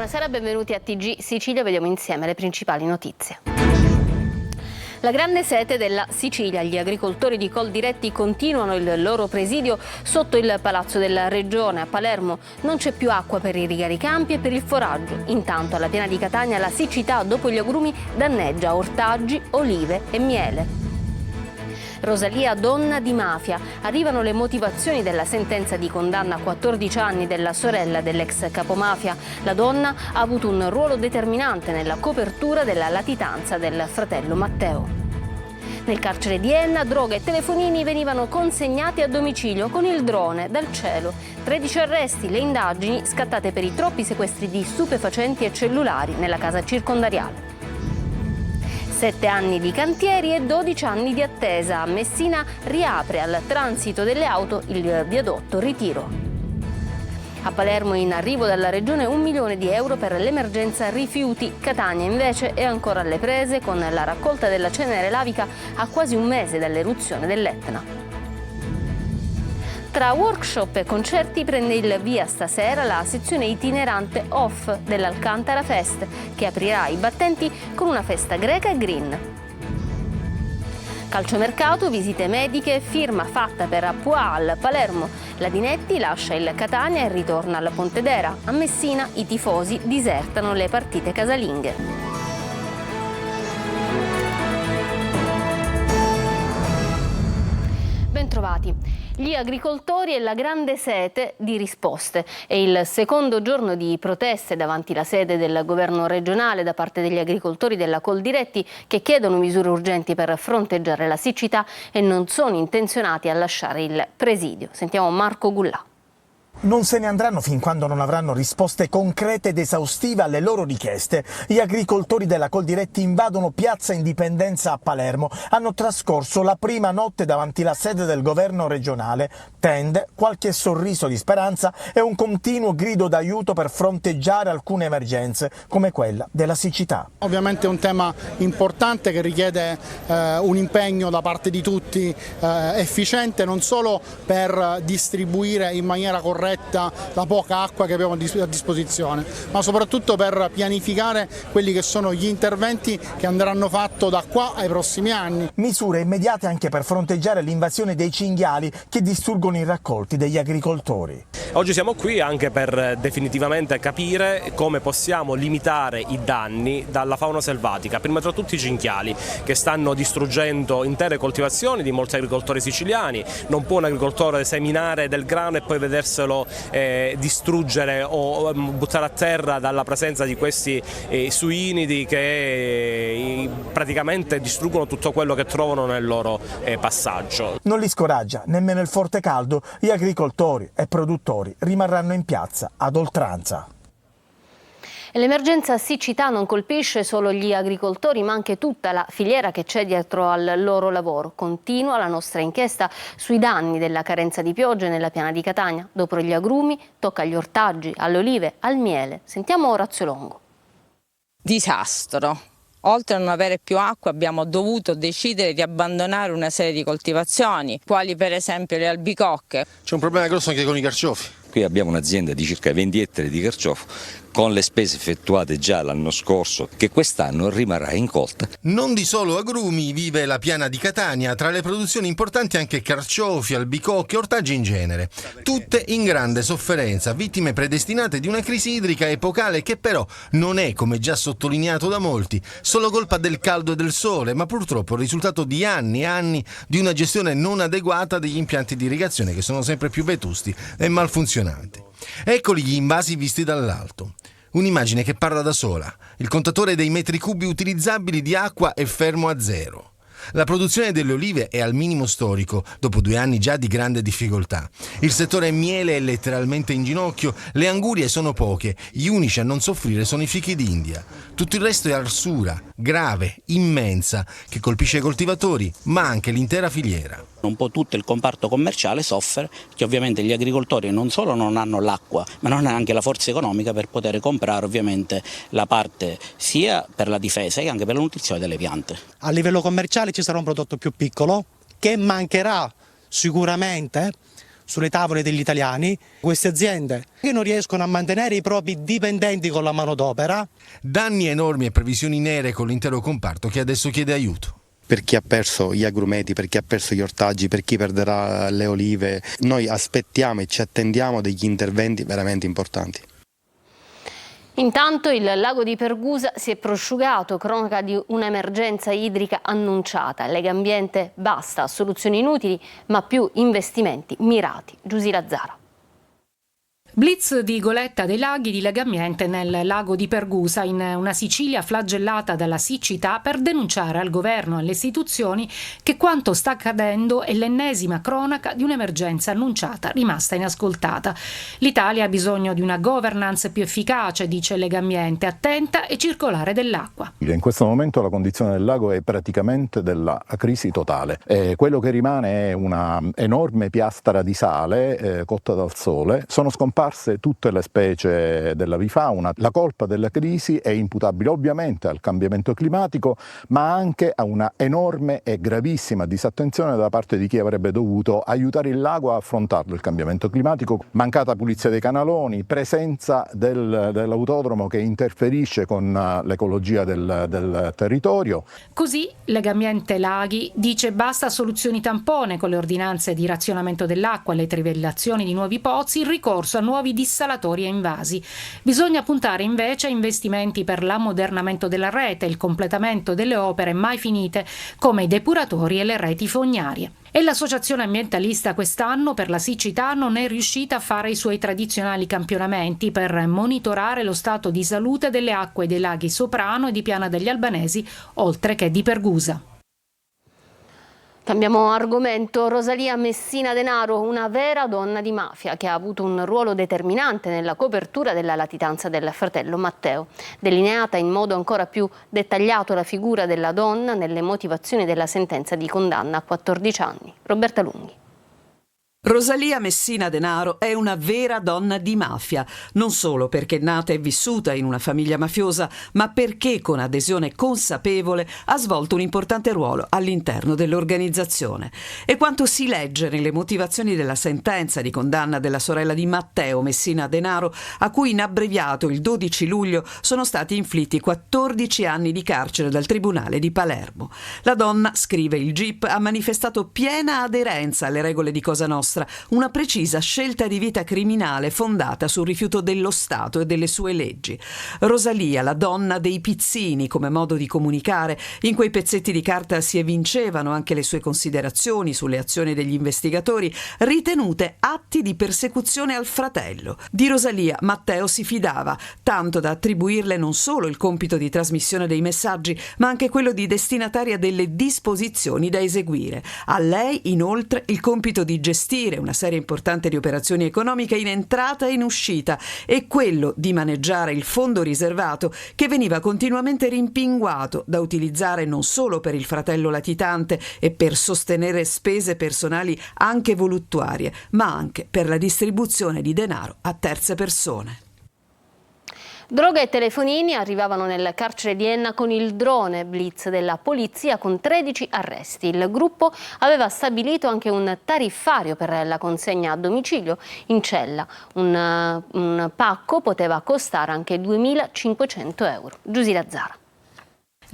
Buonasera, benvenuti a TG Sicilia, vediamo insieme le principali notizie. La grande sete della Sicilia. Gli agricoltori di Coldiretti continuano il loro presidio sotto il Palazzo della Regione. A Palermo non c'è più acqua per irrigare i campi e per il foraggio. Intanto alla Piana di Catania la siccità dopo gli agrumi danneggia ortaggi, olive e miele. Rosalia, donna di mafia. Arrivano le motivazioni della sentenza di condanna a 14 anni della sorella dell'ex capomafia. La donna ha avuto un ruolo determinante nella copertura della latitanza del fratello Matteo. Nel carcere di Enna, droga e telefonini venivano consegnati a domicilio con il drone dal cielo. 13 arresti, le indagini scattate per i troppi sequestri di stupefacenti e cellulari nella casa circondariale. 7 anni di cantieri e 12 anni di attesa. A Messina riapre al transito delle auto il viadotto Ritiro. A Palermo in arrivo dalla Regione 1 milione di euro per l'emergenza rifiuti. Catania invece è ancora alle prese con la raccolta della cenere lavica a quasi un mese dall'eruzione dell'Etna. Tra workshop e concerti prende il via stasera la sezione itinerante Off dell'Alcantara Fest, che aprirà i battenti con una festa greca e green. Calciomercato, visite mediche, firma fatta per Apua al Palermo. La Dinetti lascia il Catania e ritorna al Pontedera. A Messina i tifosi disertano le partite casalinghe. Bentrovati. Gli agricoltori e la grande sete di risposte. È il secondo giorno di proteste davanti alla sede del governo regionale da parte degli agricoltori della Coldiretti che chiedono misure urgenti per fronteggiare la siccità e non sono intenzionati a lasciare il presidio. Sentiamo Marco Gullà. Non se ne andranno fin quando non avranno risposte concrete ed esaustive alle loro richieste. Gli agricoltori della Coldiretti invadono Piazza Indipendenza a Palermo. Hanno trascorso la prima notte davanti alla sede del governo regionale. Tende, qualche sorriso di speranza e un continuo grido d'aiuto per fronteggiare alcune emergenze, come quella della siccità. Ovviamente è un tema importante che richiede un impegno da parte di tutti efficiente, non solo per distribuire in maniera corretta la poca acqua che abbiamo a disposizione, ma soprattutto per pianificare quelli che sono gli interventi che andranno fatti da qua ai prossimi anni. Misure immediate anche per fronteggiare l'invasione dei cinghiali che distruggono i raccolti degli agricoltori. Oggi siamo qui anche per definitivamente capire come possiamo limitare i danni dalla fauna selvatica, prima tra tutti i cinghiali che stanno distruggendo intere coltivazioni di molti agricoltori siciliani. Non può un agricoltore seminare del grano e poi vederselo distruggere o buttare a terra dalla presenza di questi suinidi che praticamente distruggono tutto quello che trovano nel loro passaggio. Non li scoraggia nemmeno il forte caldo, gli agricoltori e produttori rimarranno in piazza ad oltranza. L'emergenza siccità non colpisce solo gli agricoltori ma anche tutta la filiera che c'è dietro al loro lavoro. Continua la nostra inchiesta sui danni della carenza di piogge nella Piana di Catania. Dopo gli agrumi tocca agli ortaggi, alle olive, al miele. Sentiamo Orazio Longo. Disastro. Oltre a non avere più acqua abbiamo dovuto decidere di abbandonare una serie di coltivazioni, quali per esempio le albicocche. C'è un problema grosso anche con i carciofi. Qui abbiamo un'azienda di circa 20 ettari di carciofo con le spese effettuate già l'anno scorso che quest'anno rimarrà incolta. Non di solo agrumi vive la Piana di Catania, tra le produzioni importanti anche carciofi, albicocche, ortaggi in genere. Tutte in grande sofferenza, vittime predestinate di una crisi idrica epocale che però non è, come già sottolineato da molti, solo colpa del caldo e del sole, ma purtroppo il risultato di anni e anni di una gestione non adeguata degli impianti di irrigazione che sono sempre più vetusti e malfunzionanti. Eccoli gli invasi visti dall'alto. Un'immagine che parla da sola. Il contatore dei metri cubi utilizzabili di acqua è fermo a zero. La produzione delle olive è al minimo storico, dopo 2 anni già di grande difficoltà. Il settore miele è letteralmente in ginocchio, le angurie sono poche, gli unici a non soffrire sono i fichi d'India. Tutto il resto è arsura, grave, immensa, che colpisce i coltivatori, ma anche l'intera filiera. Un po' tutto il comparto commerciale soffre, che ovviamente gli agricoltori non solo non hanno l'acqua, ma non hanno anche la forza economica per poter comprare ovviamente la parte sia per la difesa che anche per la nutrizione delle piante. A livello commerciale ci sarà un prodotto più piccolo che mancherà sicuramente sulle tavole degli italiani, queste aziende che non riescono a mantenere i propri dipendenti con la manodopera. Danni enormi e previsioni nere con l'intero comparto che adesso chiede aiuto. Per chi ha perso gli agrumeti, per chi ha perso gli ortaggi, per chi perderà le olive, noi aspettiamo e ci attendiamo degli interventi veramente importanti. Intanto il lago di Pergusa si è prosciugato, cronaca di un'emergenza idrica annunciata. Legambiente basta, soluzioni inutili, ma più investimenti mirati. Giusy Lazzara. Blitz di Goletta dei Laghi di Legambiente nel lago di Pergusa, in una Sicilia flagellata dalla siccità, per denunciare al governo e alle istituzioni che quanto sta accadendo è l'ennesima cronaca di un'emergenza annunciata rimasta inascoltata. L'Italia ha bisogno di una governance più efficace, dice Legambiente, attenta e circolare dell'acqua. In questo momento la condizione del lago è praticamente della crisi totale. Quello che rimane è una enorme piastra di sale cotta dal sole. Sono scomparse tutte le specie dell'avifauna. La colpa della crisi è imputabile ovviamente al cambiamento climatico, ma anche a una enorme e gravissima disattenzione da parte di chi avrebbe dovuto aiutare il lago a affrontarlo, il cambiamento climatico, mancata pulizia dei canaloni, presenza dell'autodromo che interferisce con l'ecologia del territorio. Così Legambiente Laghi dice basta soluzioni tampone con le ordinanze di razionamento dell'acqua, le trivellazioni di nuovi pozzi, il ricorso a nuovi dissalatori e invasi. Bisogna puntare invece a investimenti per l'ammodernamento della rete, il completamento delle opere mai finite come i depuratori e le reti fognarie. E l'associazione ambientalista quest'anno per la siccità non è riuscita a fare i suoi tradizionali campionamenti per monitorare lo stato di salute delle acque dei laghi Soprano e di Piana degli Albanesi, oltre che di Pergusa. Cambiamo argomento. Rosalia Messina Denaro, una vera donna di mafia che ha avuto un ruolo determinante nella copertura della latitanza del fratello Matteo. Delineata in modo ancora più dettagliato la figura della donna nelle motivazioni della sentenza di condanna a 14 anni. Roberta Lunghi. Rosalia Messina Denaro è una vera donna di mafia, non solo perché è nata e vissuta in una famiglia mafiosa, ma perché con adesione consapevole ha svolto un importante ruolo all'interno dell'organizzazione. E quanto si legge nelle motivazioni della sentenza di condanna della sorella di Matteo Messina Denaro, a cui in abbreviato il 12 luglio sono stati inflitti 14 anni di carcere dal Tribunale di Palermo. La donna, scrive il GIP, ha manifestato piena aderenza alle regole di Cosa Nostra, una precisa scelta di vita criminale fondata sul rifiuto dello Stato e delle sue leggi. Rosalia, la donna dei pizzini come modo di comunicare, in quei pezzetti di carta si evincevano anche le sue considerazioni sulle azioni degli investigatori, ritenute atti di persecuzione al fratello. Di Rosalia Matteo si fidava, tanto da attribuirle non solo il compito di trasmissione dei messaggi, ma anche quello di destinataria delle disposizioni da eseguire. A lei, inoltre, il compito di gestire una serie importante di operazioni economiche in entrata e in uscita e quello di maneggiare il fondo riservato che veniva continuamente rimpinguato da utilizzare non solo per il fratello latitante e per sostenere spese personali anche voluttuarie, ma anche per la distribuzione di denaro a terze persone. Droga e telefonini arrivavano nel carcere di Enna con il drone blitz della polizia con 13 arresti. Il gruppo aveva stabilito anche un tariffario per la consegna a domicilio in cella. Un pacco poteva costare anche 2.500 euro. Giusy Lazzara.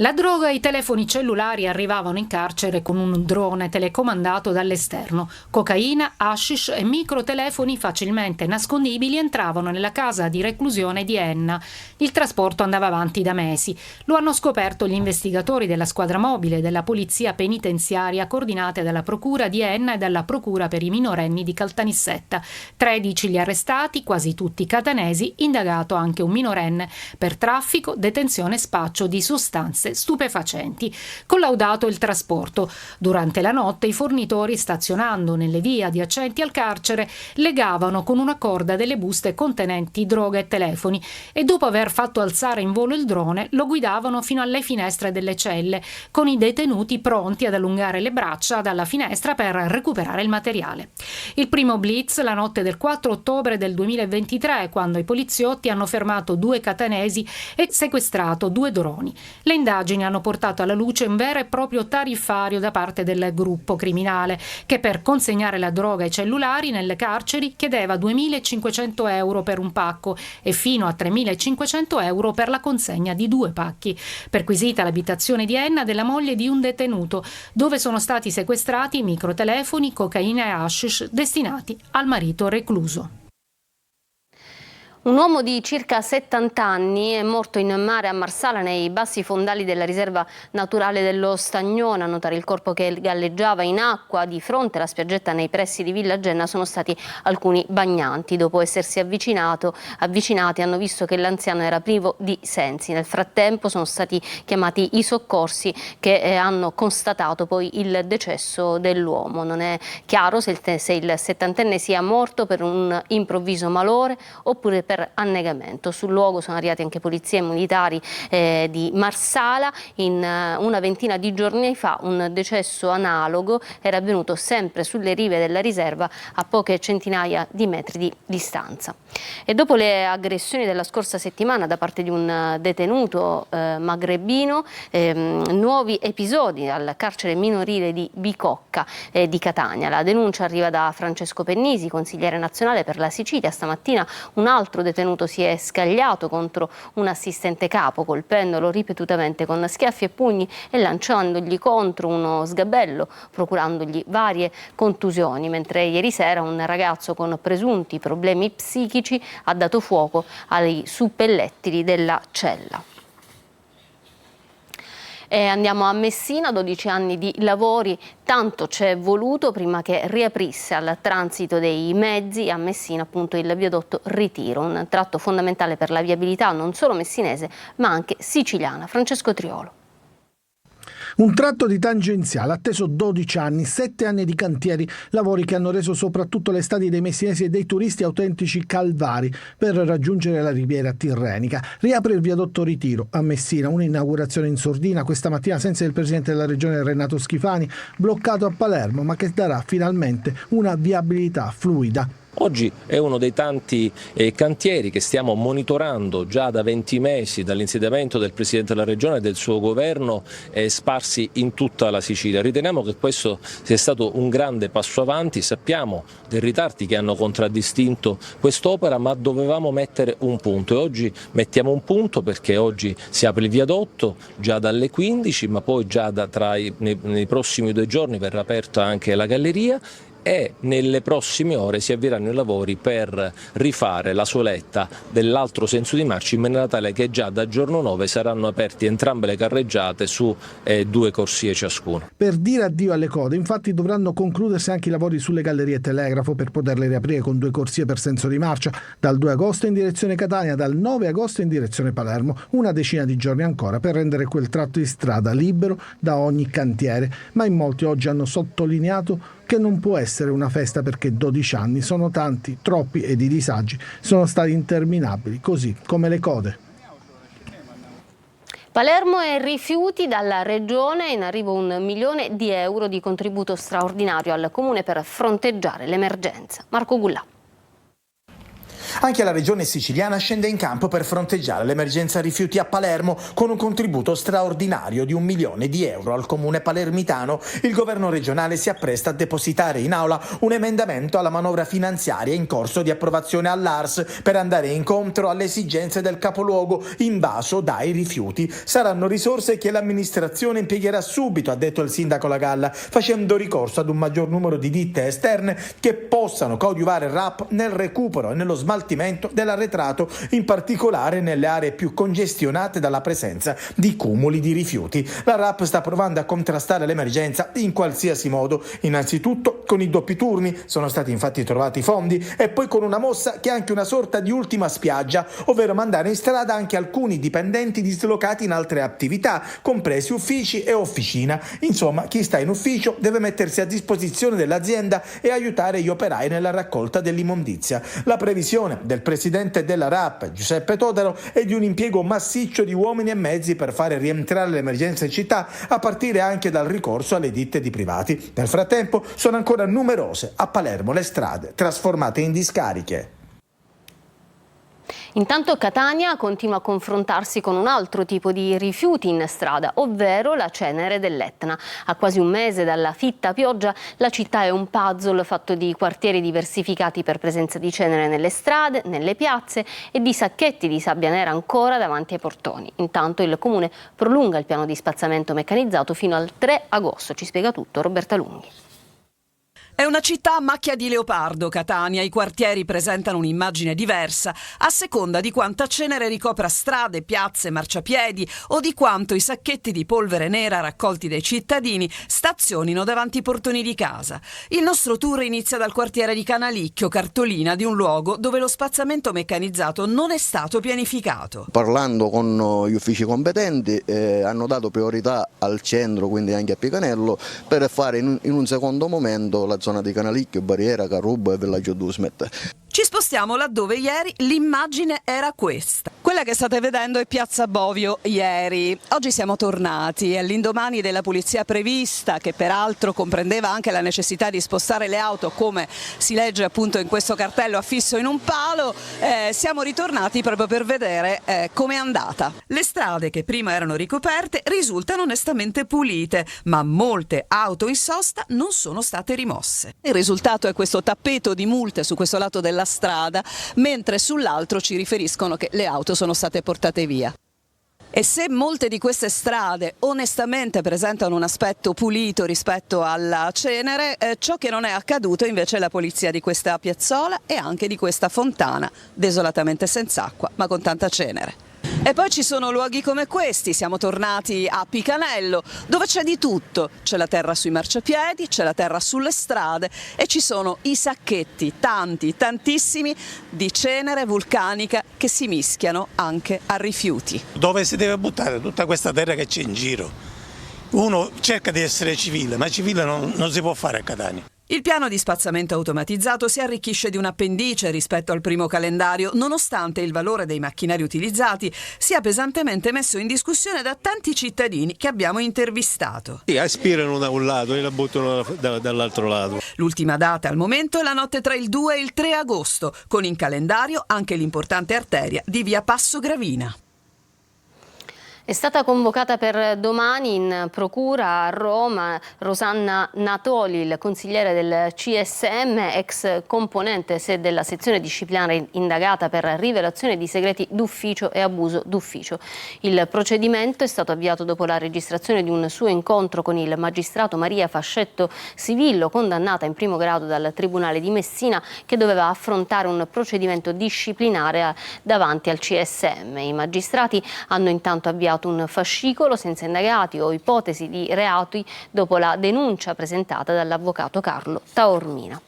La droga e i telefoni cellulari arrivavano in carcere con un drone telecomandato dall'esterno. Cocaina, hashish e microtelefoni facilmente nascondibili entravano nella casa di reclusione di Enna. Il trasporto andava avanti da mesi. Lo hanno scoperto gli investigatori della squadra mobile della polizia penitenziaria coordinate dalla procura di Enna e dalla procura per i minorenni di Caltanissetta. 13 gli arrestati, quasi tutti catanesi, indagato anche un minorenne per traffico, detenzione e spaccio di sostanze stupefacenti. Collaudato il trasporto. Durante la notte i fornitori, stazionando nelle vie adiacenti al carcere, legavano con una corda delle buste contenenti droga e telefoni e dopo aver fatto alzare in volo il drone lo guidavano fino alle finestre delle celle, con i detenuti pronti ad allungare le braccia dalla finestra per recuperare il materiale. Il primo blitz la notte del 4 ottobre del 2023, quando i poliziotti hanno fermato 2 catanesi e sequestrato 2 droni. Le indagini indagini hanno portato alla luce un vero e proprio tariffario da parte del gruppo criminale, che per consegnare la droga e i cellulari nelle carceri chiedeva 2.500 euro per un pacco e fino a 3.500 euro per la consegna di 2 pacchi. Perquisita l'abitazione di Enna della moglie di un detenuto, dove sono stati sequestrati microtelefoni, cocaina e hashish destinati al marito recluso. Un uomo di circa 70 anni è morto in mare a Marsala, nei bassi fondali della riserva naturale dello Stagnone. A notare il corpo che galleggiava in acqua di fronte alla spiaggetta nei pressi di Villa Genna sono stati alcuni bagnanti. Dopo essersi avvicinati hanno visto che l'anziano era privo di sensi. Nel frattempo sono stati chiamati i soccorsi che hanno constatato poi il decesso dell'uomo. Non è chiaro se il settantenne sia morto per un improvviso malore oppure per annegamento. Sul luogo sono arrivati anche polizie e militari di Marsala. In una ventina di giorni fa un decesso analogo era avvenuto sempre sulle rive della riserva a poche centinaia di metri di distanza. E dopo le aggressioni della scorsa settimana da parte di un detenuto magrebino, nuovi episodi al carcere minorile di Bicocca di Catania. La denuncia arriva da Francesco Pennisi, consigliere nazionale per la Sicilia. Stamattina un altro detenuto si è scagliato contro un assistente capo, colpendolo ripetutamente con schiaffi e pugni e lanciandogli contro uno sgabello, procurandogli varie contusioni, mentre ieri sera un ragazzo con presunti problemi psichici ha dato fuoco ai suppellettili della cella. E andiamo a Messina, 12 anni di lavori, tanto ci è voluto prima che riaprisse al transito dei mezzi a Messina appunto il viadotto Ritiro, un tratto fondamentale per la viabilità non solo messinese ma anche siciliana. Francesco Triolo. Un tratto di tangenziale atteso 12 anni, 7 anni di cantieri, lavori che hanno reso soprattutto le estati dei messinesi e dei turisti autentici calvari per raggiungere la riviera tirrenica. Riapre il viadotto Ritiro a Messina, un'inaugurazione in sordina questa mattina senza il presidente della regione Renato Schifani, bloccato a Palermo, ma che darà finalmente una viabilità fluida. Oggi è uno dei tanti cantieri che stiamo monitorando già da 20 mesi dall'insediamento del Presidente della Regione e del suo governo sparsi in tutta la Sicilia. Riteniamo che questo sia stato un grande passo avanti, sappiamo dei ritardi che hanno contraddistinto quest'opera, ma dovevamo mettere un punto e oggi mettiamo un punto perché oggi si apre il viadotto già dalle 15, ma poi già nei prossimi 2 giorni verrà aperta anche la galleria e nelle prossime ore si avvieranno i lavori per rifare la soletta dell'altro senso di marcia in maniera tale che già da giorno 9 saranno aperti entrambe le carreggiate su 2 corsie ciascuna. Per dire addio alle code, infatti, dovranno concludersi anche i lavori sulle gallerie Telegrafo per poterle riaprire con 2 corsie per senso di marcia dal 2 agosto in direzione Catania, dal 9 agosto in direzione Palermo, una decina di giorni ancora per rendere quel tratto di strada libero da ogni cantiere, ma in molti oggi hanno sottolineato che non può essere una festa perché 12 anni sono tanti, troppi ed i disagi sono stati interminabili, così come le code. Palermo e rifiuti dalla Regione, in arrivo 1 milione di euro di contributo straordinario al Comune per fronteggiare l'emergenza. Marco Gullà. Anche la regione siciliana scende in campo per fronteggiare l'emergenza rifiuti a Palermo con un contributo straordinario di 1 milione di euro al comune palermitano. Il governo regionale si appresta a depositare in aula un emendamento alla manovra finanziaria in corso di approvazione all'ARS per andare incontro alle esigenze del capoluogo invaso dai rifiuti. Saranno risorse che l'amministrazione impiegherà subito, ha detto il sindaco Lagalla, facendo ricorso ad un maggior numero di ditte esterne che possano coadiuvare il RAP nel recupero e nello smaltimento dell'arretrato, in particolare nelle aree più congestionate dalla presenza di cumuli di rifiuti. La RAP sta provando a contrastare l'emergenza in qualsiasi modo, innanzitutto con i doppi turni, sono stati infatti trovati fondi, e poi con una mossa che è anche una sorta di ultima spiaggia, ovvero mandare in strada anche alcuni dipendenti dislocati in altre attività, compresi uffici e officina. Insomma, chi sta in ufficio deve mettersi a disposizione dell'azienda e aiutare gli operai nella raccolta dell'immondizia. La previsione del presidente della RAP, Giuseppe Todaro, è di un impiego massiccio di uomini e mezzi per fare rientrare l'emergenza in città, a partire anche dal ricorso alle ditte di privati. Nel frattempo sono ancora numerose a Palermo le strade trasformate in discariche. Intanto Catania continua a confrontarsi con un altro tipo di rifiuti in strada, ovvero la cenere dell'Etna. A quasi un mese dalla fitta pioggia, la città è un puzzle fatto di quartieri diversificati per presenza di cenere nelle strade, nelle piazze e di sacchetti di sabbia nera ancora davanti ai portoni. Intanto il Comune prolunga il piano di spazzamento meccanizzato fino al 3 agosto. Ci spiega tutto Roberta Lunghi. È una città a macchia di leopardo, Catania. I quartieri presentano un'immagine diversa a seconda di quanta cenere ricopra strade, piazze, marciapiedi o di quanto i sacchetti di polvere nera raccolti dai cittadini stazionino davanti i portoni di casa. Il nostro tour inizia dal quartiere di Canalicchio, cartolina di un luogo dove lo spazzamento meccanizzato non è stato pianificato. Parlando con gli uffici competenti hanno dato priorità al centro, quindi anche a Picanello, per fare in un secondo momento la zona di Canalicchio, Barriera, Carrubbo e Villaggio Dusmet. Ci spostiamo laddove ieri l'immagine era questa. Quella che state vedendo è Piazza Bovio ieri. Oggi siamo tornati all'indomani della pulizia prevista, che peraltro comprendeva anche la necessità di spostare le auto, come si legge appunto in questo cartello affisso in un palo. Siamo ritornati proprio per vedere com'è andata. Le strade che prima erano ricoperte risultano onestamente pulite, ma molte auto in sosta non sono state rimosse. Il risultato è questo tappeto di multe su questo lato della strada, mentre sull'altro ci riferiscono che le auto sono state portate via. E se molte di queste strade onestamente presentano un aspetto pulito rispetto alla cenere, ciò che non è accaduto invece è la pulizia di questa piazzola e anche di questa fontana, desolatamente senza acqua ma con tanta cenere. E poi ci sono luoghi come questi, siamo tornati a Picanello, dove c'è di tutto, c'è la terra sui marciapiedi, c'è la terra sulle strade e ci sono i sacchetti, tantissimi, di cenere vulcanica che si mischiano anche a rifiuti. Dove si deve buttare tutta questa terra che c'è in giro? Uno cerca di essere civile, ma civile non si può fare a Catania. Il piano di spazzamento automatizzato si arricchisce di un appendice rispetto al primo calendario, nonostante il valore dei macchinari utilizzati sia pesantemente messo in discussione da tanti cittadini che abbiamo intervistato. Sì, aspirano da un lato e la buttano dall'altro lato. L'ultima data al momento è la notte tra il 2 e il 3 agosto, con in calendario anche l'importante arteria di via Passo Gravina. È stata convocata per domani in procura a Roma Rosanna Natoli, il consigliere del CSM, ex componente della sezione disciplinare indagata per rivelazione di segreti d'ufficio e abuso d'ufficio. Il procedimento è stato avviato dopo la registrazione di un suo incontro con il magistrato Maria Fascetto Sivillo, condannata in primo grado dal Tribunale di Messina, che doveva affrontare un procedimento disciplinare davanti al CSM. I magistrati hanno intanto avviato un fascicolo senza indagati o ipotesi di reati dopo la denuncia presentata dall'avvocato Carlo Taormina.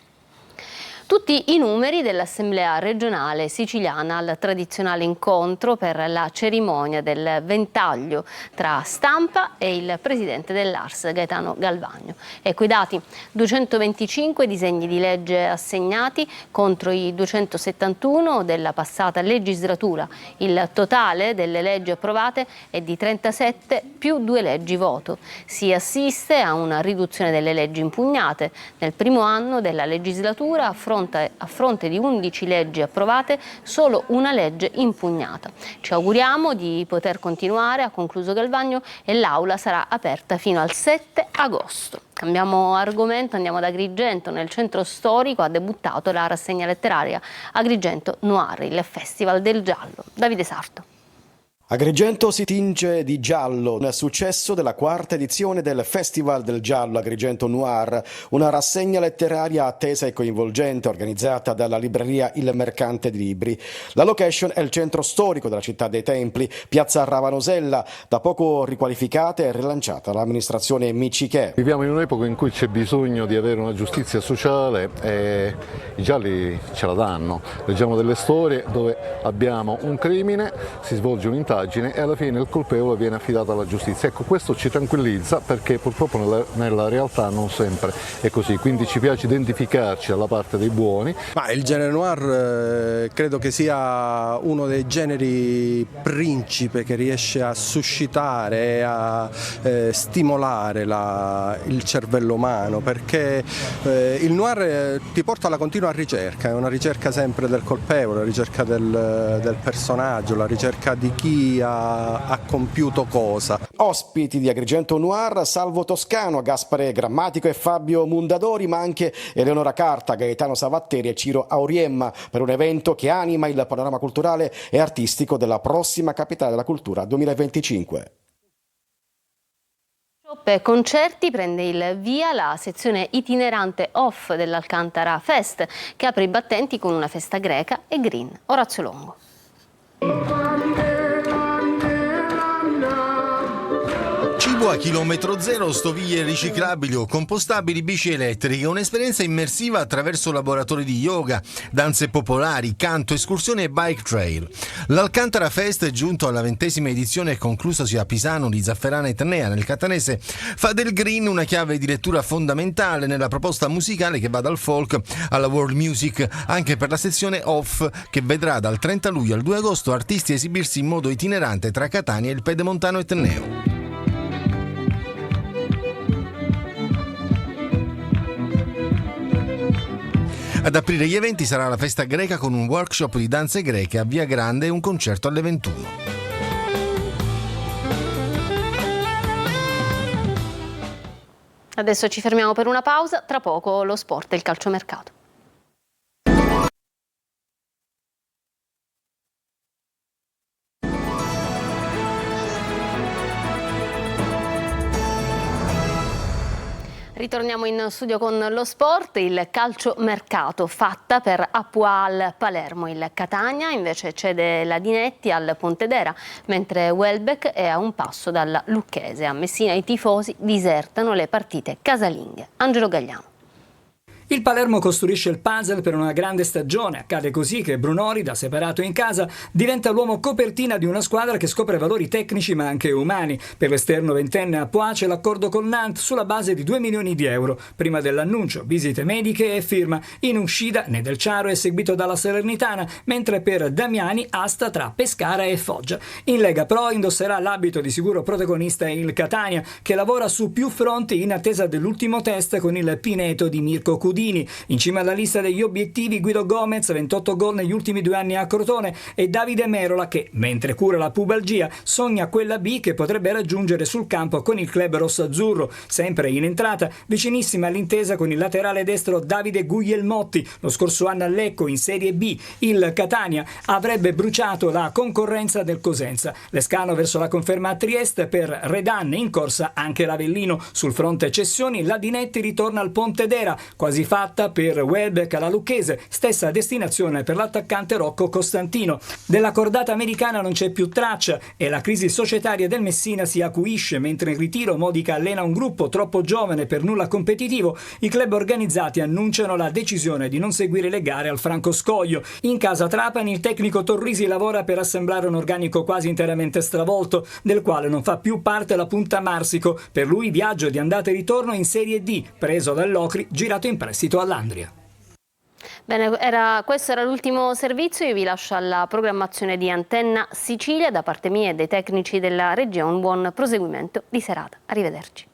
Tutti i numeri dell'Assemblea regionale siciliana al tradizionale incontro per la cerimonia del ventaglio tra Stampa e il presidente dell'Ars Gaetano Galvagno. Ecco i dati: 225 disegni di legge assegnati contro i 271 della passata legislatura. Il totale delle leggi approvate è di 37 più 2 leggi voto. Si assiste a una riduzione delle leggi impugnate. Nel primo anno della legislatura, a fronte di 11 leggi approvate, solo una legge impugnata. Ci auguriamo di poter continuare, ha concluso Galvagno, e l'Aula sarà aperta fino al 7 agosto. Cambiamo argomento, andiamo ad Agrigento. Nel centro storico ha debuttato la rassegna letteraria Agrigento Noir, il Festival del Giallo. Davide Sarto. Agrigento si tinge di giallo, nel successo della quarta edizione del Festival del Giallo Agrigento Noir, una rassegna letteraria attesa e coinvolgente organizzata dalla libreria Il Mercante di Libri. La location è il centro storico della città dei Templi, piazza Ravanosella, da poco riqualificata e rilanciata dall'amministrazione Miccichè. Viviamo in un'epoca in cui c'è bisogno di avere una giustizia sociale e i gialli ce la danno. Leggiamo delle storie dove abbiamo un crimine, si svolge un'indagine indagini e alla fine il colpevole viene affidato alla giustizia. Ecco, questo ci tranquillizza perché purtroppo nella realtà non sempre è così, quindi ci piace identificarci alla parte dei buoni. Ma il genere noir credo che sia uno dei generi principe che riesce a suscitare e a stimolare il cervello umano, perché il noir ti porta alla continua ricerca, è una ricerca sempre del colpevole, la ricerca del personaggio, la ricerca di chi ha compiuto cosa. Ospiti di Agrigento Noir, Salvo Toscano, Gaspare Grammatico e Fabio Mundadori, ma anche Eleonora Carta, Gaetano Savatteri e Ciro Auriemma, per un evento che anima il panorama culturale e artistico della prossima Capitale della Cultura 2025. Per concerti prende il via la sezione itinerante off dell'Alcantara Fest, che apre i battenti con una festa greca e green. Orazio Longo. Cibo a chilometro zero, stoviglie riciclabili o compostabili, bici elettriche, un'esperienza immersiva attraverso laboratori di yoga, danze popolari, canto, escursioni e bike trail. L'Alcantara Fest, giunto alla 20ª edizione e conclusosi a Pisano di Zafferana Etnea nel Catanese, fa del green una chiave di lettura fondamentale nella proposta musicale che va dal folk alla world music, anche per la sezione off che vedrà dal 30 luglio al 2 agosto artisti esibirsi in modo itinerante tra Catania e il Pedemontano Etneo. Ad aprire gli eventi sarà la festa greca con un workshop di danze greche a Via Grande e un concerto alle 21. Adesso ci fermiamo per una pausa, tra poco lo sport e il calciomercato. Ritorniamo in studio con lo sport, il calciomercato fatta per Apual Palermo. Il Catania invece cede la Dinetti al Pontedera, mentre Welbeck è a un passo dalla Lucchese. A Messina i tifosi disertano le partite casalinghe. Angelo Gagliano. Il Palermo costruisce il puzzle per una grande stagione. Accade così che Brunori, da separato in casa, diventa l'uomo copertina di una squadra che scopre valori tecnici ma anche umani. Per l'esterno ventenne a Poix c'è l'accordo con Nantes sulla base di 2 milioni di euro. Prima dell'annuncio, visite mediche e firma. In uscita, Nedelciaro è seguito dalla Salernitana, mentre per Damiani asta tra Pescara e Foggia. In Lega Pro indosserà l'abito di sicuro protagonista il Catania, che lavora su più fronti in attesa dell'ultimo test con il Pineto di Mirko Cudini. In cima alla lista degli obiettivi Guido Gomez, 28 gol negli ultimi 2 anni a Crotone, e Davide Merola che, mentre cura la pubalgia, sogna quella B che potrebbe raggiungere sul campo con il club rossazzurro. Sempre in entrata, vicinissima all'intesa con il laterale destro Davide Guglielmotti. Lo scorso anno a Lecco, in Serie B, il Catania avrebbe bruciato la concorrenza del Cosenza. Lescano verso la conferma a Trieste, per Redan in corsa anche l'Avellino. Sul fronte cessioni, la Dinetti ritorna al Pontedera, quasi fatta per Welbeck alla Lucchese, stessa destinazione per l'attaccante Rocco Costantino. Della cordata americana non c'è più traccia e la crisi societaria del Messina si acuisce, mentre in ritiro Modica allena un gruppo troppo giovane per nulla competitivo. I club organizzati annunciano la decisione di non seguire le gare al Franco Scoglio. In casa Trapani il tecnico Torrisi lavora per assemblare un organico quasi interamente stravolto, del quale non fa più parte la punta Marsico. Per lui viaggio di andata e ritorno in Serie D, preso dall'Ocri, girato in prestito all'Andria. Bene, questo era l'ultimo servizio, io vi lascio alla programmazione di Antenna Sicilia. Da parte mia e dei tecnici della regia un buon proseguimento di serata. Arrivederci.